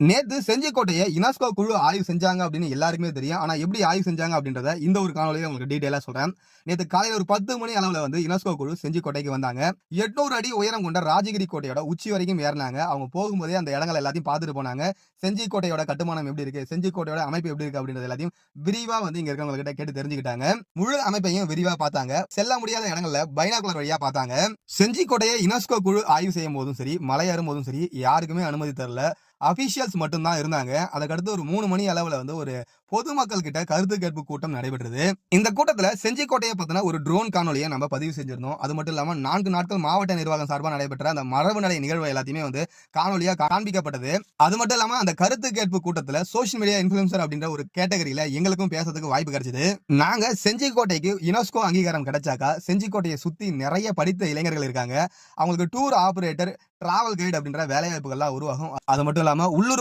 நேத்து செஞ்சிக்கோட்டையை யுனெஸ்கோ குழு ஆய்வு செஞ்சாங்க அப்படின்னு எல்லாருக்குமே தெரியும். ஆனா எப்படி ஆய்வு செஞ்சாங்க அப்படின்றத இந்த ஒரு காணொலியில உங்களுக்கு டீடைலா சொல்றேன். நேத்து காலையில ஒரு 10 மணி அளவுல வந்து யுனெஸ்கோ குழு செஞ்சிக்கோட்டைக்கு வந்தாங்க. 800 அடி உயரம் கொண்ட ராஜகிரி கோட்டையோட உச்சி வரைக்கும் ஏறினாங்க. அவங்க போகும்போதே அந்த இடங்கள் எல்லாத்தையும் பார்த்துட்டு போனாங்க. செஞ்சிக்கோட்டையோட கட்டுமானம் எப்படி இருக்கு, செஞ்சிக்கோட்டையோட அமைப்பு எப்படி இருக்கு அப்படின்றது எல்லாத்தையும் விரிவா வந்து இங்க இருக்கவங்க கிட்ட கேட்டு தெரிஞ்சுக்கிட்டாங்க. முழு அமைப்பையும் விரிவா பார்த்தாங்க. செல்ல முடியாத இடங்கள்ல பைனாகுலர் வழியா பார்த்தாங்க. செஞ்சிக்கோட்டையை யுனெஸ்கோ குழு ஆய்வு செய்யும் போதும் சரி, மலை ஏறும் போதும் சரி, யாருக்குமே அனுமதி தரல. அபிஷியல்ஸ் மட்டும் தான் இருந்தாங்க. அதுக்கடுத்து ஒரு 3 மணி அளவுல வந்து ஒரு பொதுமக்கள் கிட்ட கருத்து கேட்பு கூட்டம் நடைபெற்றது. இந்த கூட்டத்துல செஞ்சிக்கோட்டையை பத்தின ஒரு ட்ரோன் காணொலியை நம்ம பதிவு செஞ்சிருந்தோம். அது மட்டும் இல்லாம 4 நாட்கள் மாவட்ட நிர்வாகம் சார்பா நடைபெற்ற அந்த மரபு நடை நிகழ்வு எல்லாத்தையுமே வந்து காணொலியா காண்பிக்கப்பட்டது. அது மட்டும் இல்லாம அந்த கருத்து கேட்பு கூட்டத்துல சோசியல் மீடியா இன்ஃபுளுசர் அப்படின்ற ஒரு கேட்டகரியில எங்களுக்கும் பேசுறதுக்கு வாய்ப்பு கிடைச்சது. நாங்க செஞ்சிக்கோட்டைக்கு யுனெஸ்கோ அங்கீகாரம் கிடைச்சாக்கா செஞ்சிக்கோட்டையை சுத்தி நிறைய படித்த இளைஞர்கள் இருக்காங்க. அவங்களுக்கு டூர் ஆபரேட்டர், டிராவல் கைடு அப்படின்ற வேலை வாய்ப்புகள்லாம் உருவாகும். அது மட்டும் இல்லாம உள்ளூர்